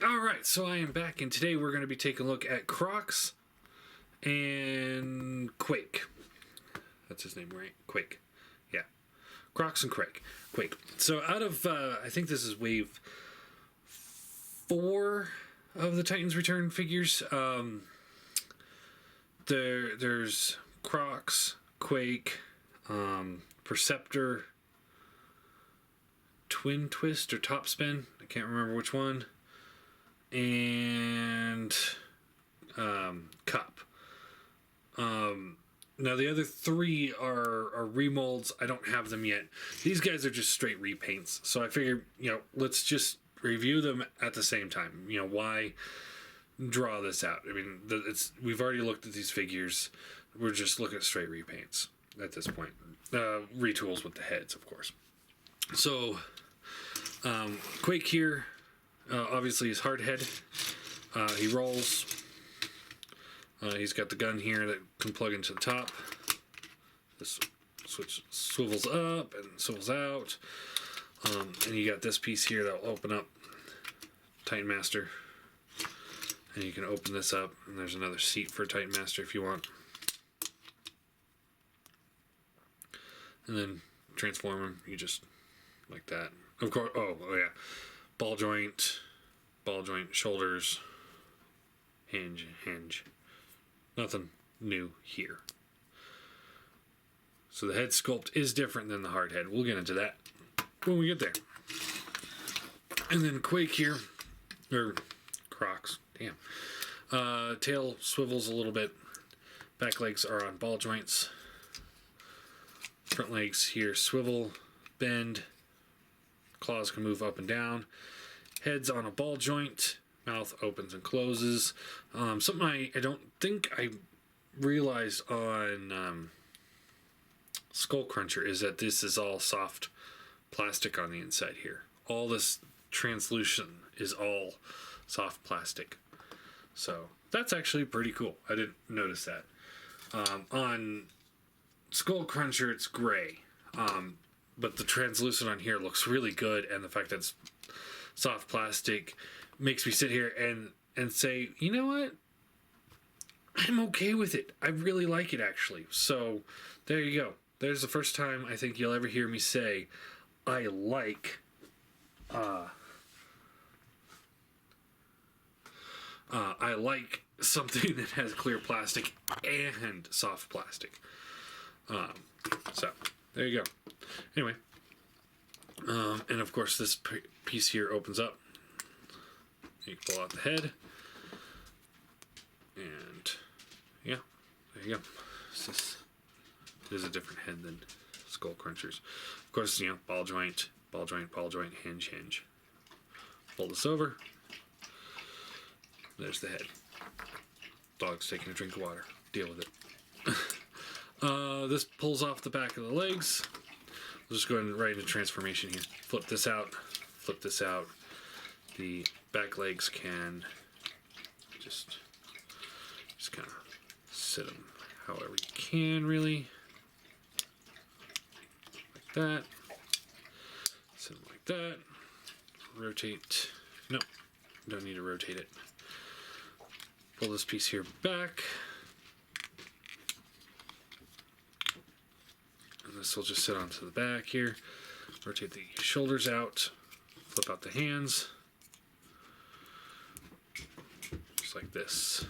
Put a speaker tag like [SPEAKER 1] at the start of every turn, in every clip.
[SPEAKER 1] Alright, so I am back, and today we're going to be taking a look at Crocs and Quake. That's his name, right? Quake. Yeah. Crocs and Quake. So out of, I think this is wave 4 of the Titans Return figures. There's Crocs, Quake, Perceptor, Twin Twist or Top Spin. I can't remember which one. And Cup. Now the other 3 are remolds. I don't have them yet. These guys are just straight repaints. So I figured, let's just review them at the same time. Why draw this out? I mean, we've already looked at these figures. We're just looking at straight repaints at this point. Retools with the heads, of course. So Quake here. Obviously, his hard head. He rolls. He's got the gun here that can plug into the top. This switch swivels up and swivels out. And you got this piece here that will open up. Titan Master. And you can open this up, and there's another seat for Titan Master if you want. And then transform him. You just like that. Of course. Oh yeah. Ball joint, shoulders, hinge. Nothing new here. So the head sculpt is different than the hard head. We'll get into that when we get there. And then Quake here, or Crocs, damn. Tail swivels a little bit. Back legs are on ball joints. Front legs here swivel, bend. Claws can move up and down. Head's on a ball joint. Mouth opens and closes. Something I don't think I realized on Skull Cruncher is that this is all soft plastic on the inside here. All this translucent is all soft plastic. So that's actually pretty cool. I didn't notice that. On Skull Cruncher, it's gray. But the translucent on here looks really good, and the fact that it's soft plastic makes me sit here and say, you know what? I'm okay with it. I really like it, actually. So there you go. There's the first time I think you'll ever hear me say I like something that has clear plastic and soft plastic. So there you go. Anyway, and of course this piece here opens up. You can pull out the head, and yeah, there you go. This is a different head than Skull Crunchers. Of course, ball joint, hinge. Pull this over. There's the head. Dog's taking a drink of water. Deal with it. This pulls off the back of the legs. We'll just go ahead and right into transformation here. Flip this out. The back legs can just kind of sit them however you can, really. Like that. Sit them like that. Rotate. No, don't need to rotate it. Pull this piece here back. And this will just sit onto the back here. Rotate the shoulders out. Flip out the hands. Just like this.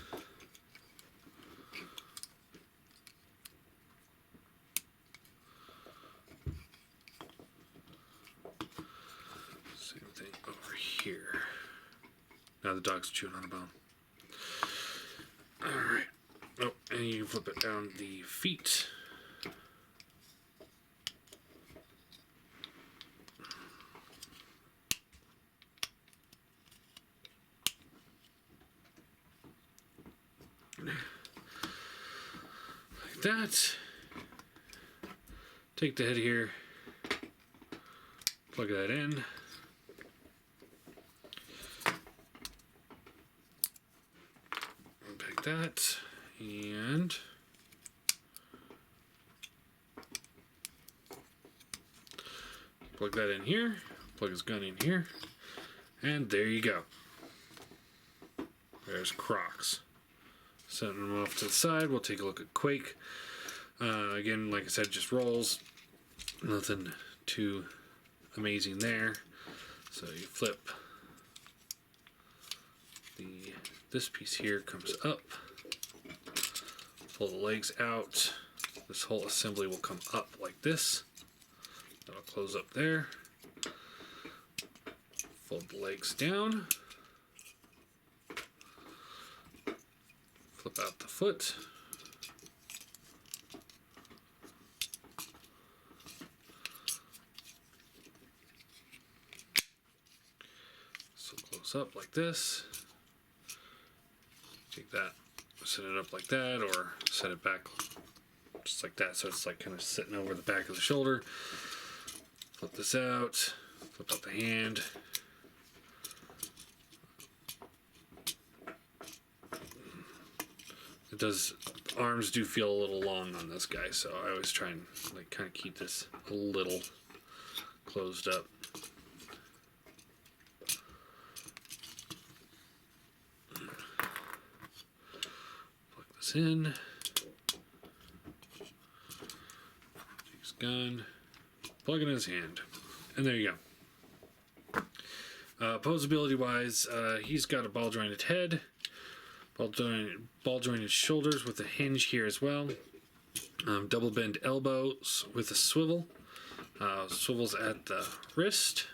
[SPEAKER 1] Same thing over here. Now the dog's chewing on a bone. Alright. Oh, and you flip it down the feet. Like that. Take the head here. Plug that in. Like that. And plug that in here. Plug his gun in here. And there you go. There's Crocs. Setting them off to the side, we'll take a look at Quake. Again, like I said, just rolls. Nothing too amazing there. So you flip. This piece here comes up. Pull the legs out. This whole assembly will come up like this. That'll close up there. Fold the legs down. Flip out the foot. So close up like this. Take that, set it up like that, or set it back just like that, so it's like kind of sitting over the back of the shoulder. Flip this out, flip out the hand. It does, arms do feel a little long on this guy, so I always try and like kind of keep this a little closed up. Plug this in. Takes gun. Plug in his hand. And there you go. Poseability wise, he's got a ball jointed head. Ball jointed shoulders with a hinge here as well. Double bend elbows with a swivel. Swivels at the wrist.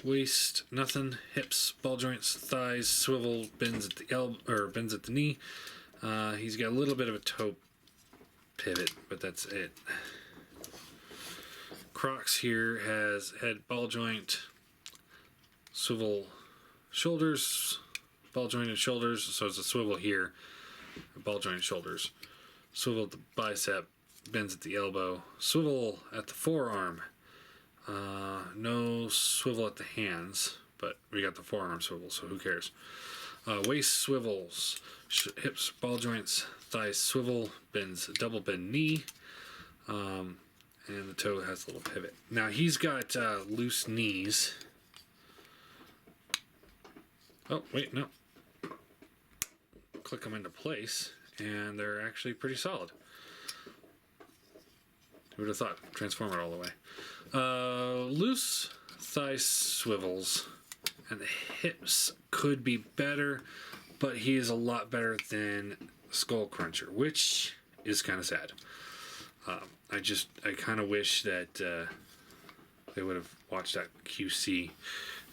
[SPEAKER 1] Waist, nothing. Hips, ball joints, thighs, swivel, bends at the elbow or bends at the knee. He's got a little bit of a toe pivot, but that's it. Crocs here has head, ball joint, swivel shoulders, ball jointed shoulders, so it's a swivel here, ball jointed shoulders, swivel at the bicep, bends at the elbow, swivel at the forearm, no swivel at the hands, but we got the forearm swivel, so who cares. Waist swivels, hips, ball joints, thighs swivel, bends, double bend knee, and the toe has a little pivot. Now he's got loose knees. Oh, wait, no. Click them into place, and they're actually pretty solid. Who would have thought? Transform it all the way. Loose thigh swivels, and the hips could be better, but he is a lot better than Skull Cruncher, which is kind of sad. I kind of wish that they would have watched that QC.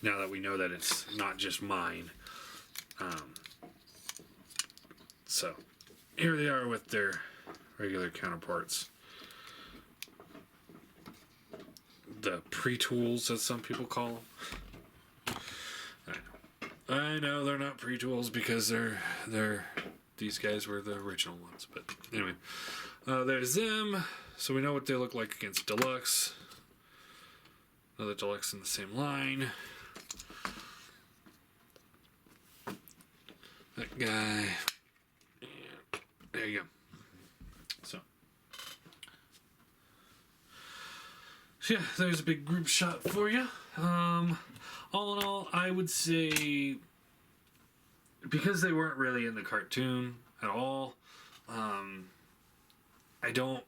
[SPEAKER 1] Now that we know that it's not just mine. So here they are with their regular counterparts. The pre-tools, as some people call them. I know they're not pre-tools because these guys were the original ones. But anyway, there's them. So we know what they look like against Deluxe. Another Deluxe in the same line. That guy. And there you go. So yeah, there's a big group shot for you. All in all, I would say because they weren't really in the cartoon at all, I don't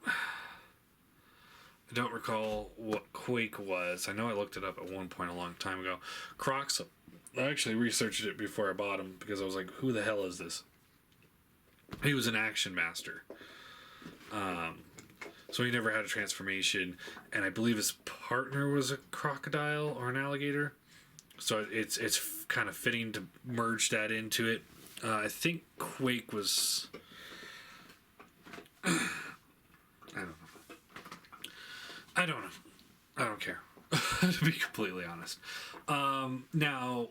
[SPEAKER 1] recall what Quake was. I know I looked it up at one point a long time ago. Crocs, I actually researched it before I bought him because I was like, who the hell is this? He was an action master. So he never had a transformation, and I believe his partner was a crocodile or an alligator. So it's kind of fitting to merge that into it. I think Quake was... I don't know. I don't care. To be completely honest. Now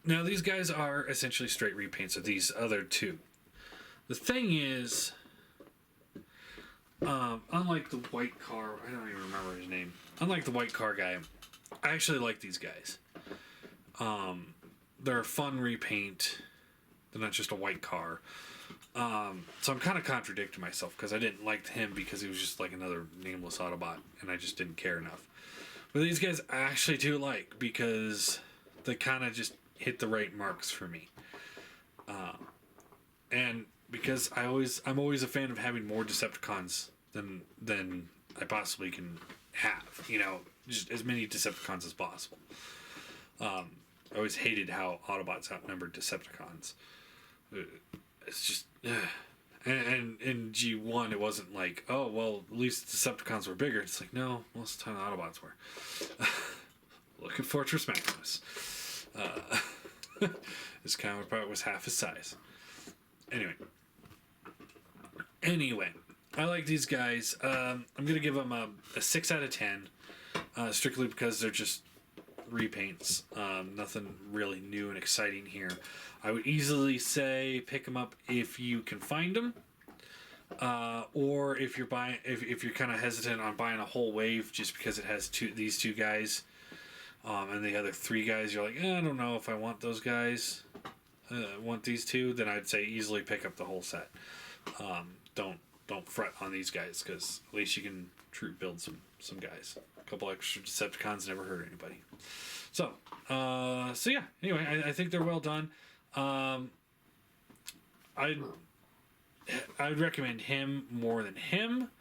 [SPEAKER 1] these guys are essentially straight repaints of these other two. The thing is, unlike the white car, I don't even remember his name. Unlike the white car guy, I actually like these guys. They're a fun repaint. They're not just a white car. So I'm kind of contradicting myself because I didn't like him because he was just like another nameless Autobot and I just didn't care enough. But these guys I actually do like because that kind of just hit the right marks for me. And because I'm always a fan of having more Decepticons than I possibly can have. You know, just as many Decepticons as possible. I always hated how Autobots outnumbered Decepticons. It's just, and in G1 it wasn't like, oh well, at least Decepticons were bigger. It's like, no, most of the time the Autobots were. Look at Fortress Maximus. This counterpart was half his size. Anyway, I like these guys. I'm gonna give them a 6 out of 10, strictly because they're just repaints. Nothing really new and exciting here. I would easily say pick them up if you can find them, or if you're buying, if you're kind of hesitant on buying a whole wave just because it has these two guys, and the other 3 guys, you're like, I don't know if I want those guys. Want these 2, then I'd say easily pick up the whole set. Don't fret on these guys, because at least you can troop build some guys. A couple extra Decepticons never hurt anybody. So yeah. Anyway, I think they're well done. I would recommend him more than him,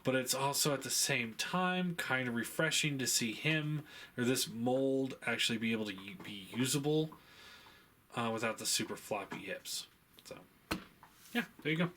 [SPEAKER 1] but it's also at the same time kind of refreshing to see him or this mold actually be able to be usable without the super floppy hips. So yeah, there you go.